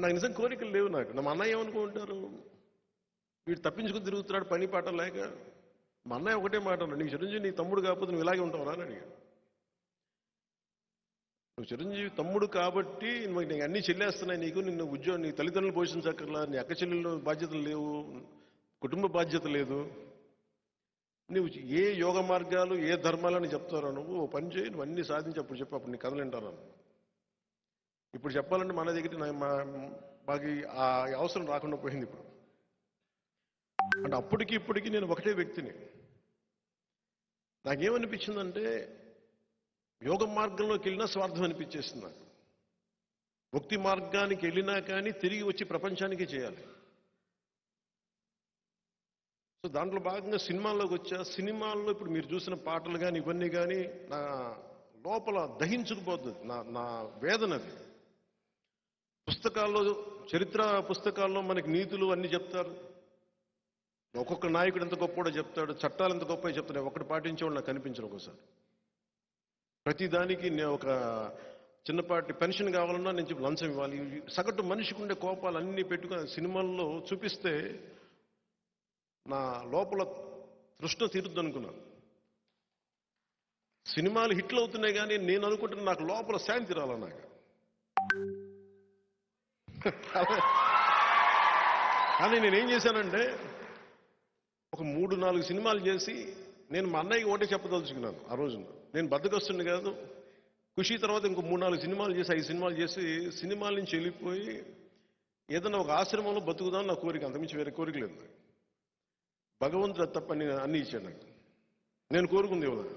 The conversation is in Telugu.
నాకు నిజం కోరికలు లేవు. నాకు మా అన్నయ్య ఏమనుకుంటారు, వీడు తప్పించుకుని తిరుగుతున్నాడు పని పాట లేక. మా అన్నయ్య ఒకటే మాట అన్నాడు, నీకు చిరంజీవి నీ తమ్ముడు కాకపోతే నువ్వు ఇలాగే ఉంటావురా అని అడిగాడు. నువ్వు చిరంజీవి తమ్ముడు కాబట్టి నీకు అన్నీ చెల్లేస్తున్నాయి, నీకు నిన్ను ఉద్యోగం, నీ తల్లిదండ్రులు పోషించక్కర్లా, నీ అక్క చెల్లెళ్ళు బాధ్యతలు లేవు, కుటుంబ బాధ్యత లేదు, నువ్వు ఏ యోగ మార్గాలు ఏ ధర్మాలని చెప్తారో నువ్వు ఓ పని చేయి, నువ్వు అన్నీ సాధించి అప్పుడు చెప్పు, అప్పుడు నీ కథలు వింటాను. ఇప్పుడు చెప్పాలంటే మన దగ్గర మాకు ఆ అవసరం రాకుండా పోయింది. ఇప్పుడు అంటే అప్పటికి ఇప్పటికీ నేను ఒకటే వ్యక్తిని. నాకేమనిపించిందంటే యోగ మార్గంలోకి వెళ్ళినా స్వార్థం అనిపించేస్తుంది నాకు. భక్తి మార్గానికి వెళ్ళినా కానీ తిరిగి వచ్చి ప్రపంచానికి చేయాలి. సో దాంట్లో భాగంగా సినిమాల్లోకి వచ్చా. సినిమాల్లో ఇప్పుడు మీరు చూసిన పాటలు కానీ ఇవన్నీ కానీ నా లోపల దహించుకుపోతుంది, నా వేదనది. పుస్తకాల్లో, చరిత్ర పుస్తకాల్లో మనకి నీతులు అన్నీ చెప్తారు, ఒక్కొక్క నాయకుడు ఎంత గొప్ప కూడా చెప్తాడు, చట్టాలు ఎంత గొప్ప చెప్తాడు, ఒకటి పాటించేవాడు నాకు కనిపించరు. ఒకసారి ప్రతిదానికి నేను ఒక చిన్నపాటి పెన్షన్ కావాలన్నా నేను లంచం ఇవ్వాలి. సగటు మనిషికి ఉండే కోపాలు అన్నీ పెట్టుకుని సినిమాల్లో చూపిస్తే నా లోపల తృష్ణ తీరుద్దు అనుకున్నాను. సినిమాలు హిట్లు అవుతున్నాయి కానీ నేను అనుకుంటున్నా నాకు లోపల శాంతి రాల. నాకు కానీ నేనేం చేశానంటే ఒక 3-4 సినిమాలు చేసి నేను మా అన్నయ్యకి ఒకటే చెప్పదలుచుకున్నాను. ఆ రోజున నేను బద్దకొస్తుండే కాదు, ఖుషి తర్వాత ఇంకో 3-4 సినిమాలు చేసి 5 సినిమాలు చేసి సినిమాల నుంచి వెళ్ళిపోయి ఏదైనా ఒక ఆశ్రమంలో బతుకుదాం నా కోరిక, అంతమించి వేరే కోరిక లేదు. భగవంతుడు తప్ప అన్ని ఇచ్చాడు నాకు. నేను కోరుకుంది ఇవ్వలేదు.